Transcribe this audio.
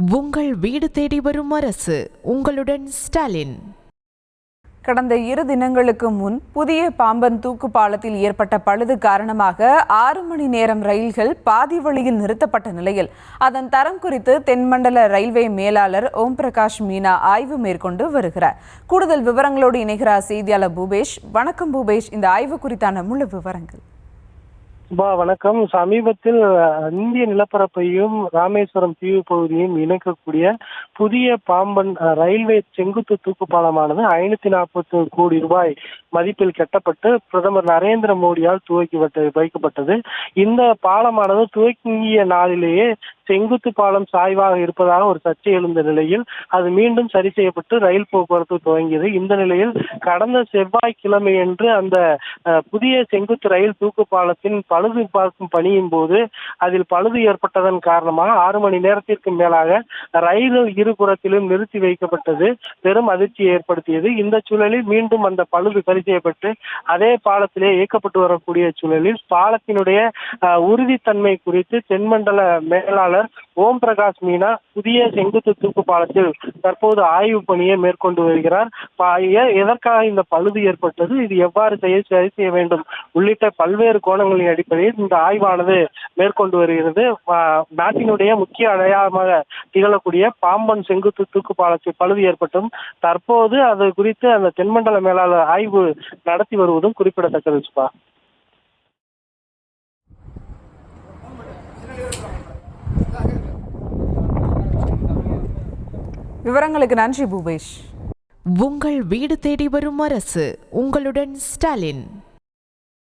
உங்கள் வீடு தேடி வரும் அரசு. உங்களுடன் ஸ்டாலின். கடந்த 2 தினங்களுக்கு முன் புதிய பாம்பன் தூக்கு பாலத்தில் ஏற்பட்ட பழுது காரணமாக 6 மணி நேரம் ரயில்கள் பாதி வழியில் நிறுத்தப்பட்ட நிலையில் அதன் தரம் குறித்து தென்மண்டல ரயில்வே மேலாளர் ஓம் பிரகாஷ் மீனா ஆய்வு மேற்கொண்டு வருகிறார். கூடுதல் விவரங்களோடு இணைகிறார் செய்தியாளர் பூபேஷ். வணக்கம் பூபேஷ், இந்த ஆய்வு குறித்தான முழு விவரங்கள். வணக்கம். சமீபத்தில் இந்திய நிலப்பரப்பையும் ராமேஸ்வரம் தீவு பகுதியையும் இணைக்கக்கூடிய புதிய பாம்பன் ரயில்வே செங்குத்து தூக்கு பாலமானது 540 கோடி ரூபாய் மதிப்பில் கட்டப்பட்டு பிரதமர் நரேந்திர மோடியால் வைக்கப்பட்டது. இந்த பாலமானது துவங்கிய நாளிலேயே செங்குத்து பாலம் சாய்வாக இருப்பதாக ஒரு சர்ச்சை எழுந்த நிலையில் அது மீண்டும் சரி செய்யப்பட்டு ரயில் போக்குவரத்து துவங்கியது. இந்த நிலையில் கடந்த செவ்வாய்க்கிழமையன்று அந்த புதிய செங்குத்து ரயில் தூக்கு பாலத்தின் பழுது பார்க்கும் பணியின் போது அதில் பழுது ஏற்பட்டதன் காரணமாக 6 மணி நேரத்திற்கு மேலாக ரயில்கள் இருபுறத்திலும் நிறுத்தி வைக்கப்பட்டது பெரும் அதிர்ச்சியை ஏற்படுத்தியது. இந்த சூழலில் மீண்டும் அந்த பழுது சரி செய்யப்பட்டு அதே பாலத்திலே இயக்கப்பட்டு வரக்கூடிய சூழலில் பாலத்தினுடைய உறுதித்தன்மை குறித்து தென்மண்டல மேலாளர் ஓம் பிரகாஷ் மீனா புதிய செங்குத்து தூக்கு பாலத்தில் தற்போது ஆய்வு பணியை மேற்கொண்டு வருகிறார். எதற்காக இந்த பழுது ஏற்பட்டது, இது எவ்வாறு சரி செய்ய வேண்டும் உள்ளிட்ட பல்வேறு கோணங்களின் அடிப்படையில் இந்த ஆய்வானது மேற்கொண்டு வருகிறது. நாட்டினுடைய முக்கிய அடையாளமாக திகழக்கூடிய பாம்பன் செங்குத்து தூக்கு பாலத்தில் பழுது ஏற்பட்டும் தற்போது அது குறித்து அந்த தென்மண்டல மேலாளர் ஆய்வு நடத்தி வருவதும் குறிப்பிடத்தக்கது. விவரங்களுக்கு நன்றி பூபேஷ். உங்கள் வீடு தேடி வரும் அரசு. உங்களுடன் ஸ்டாலின்.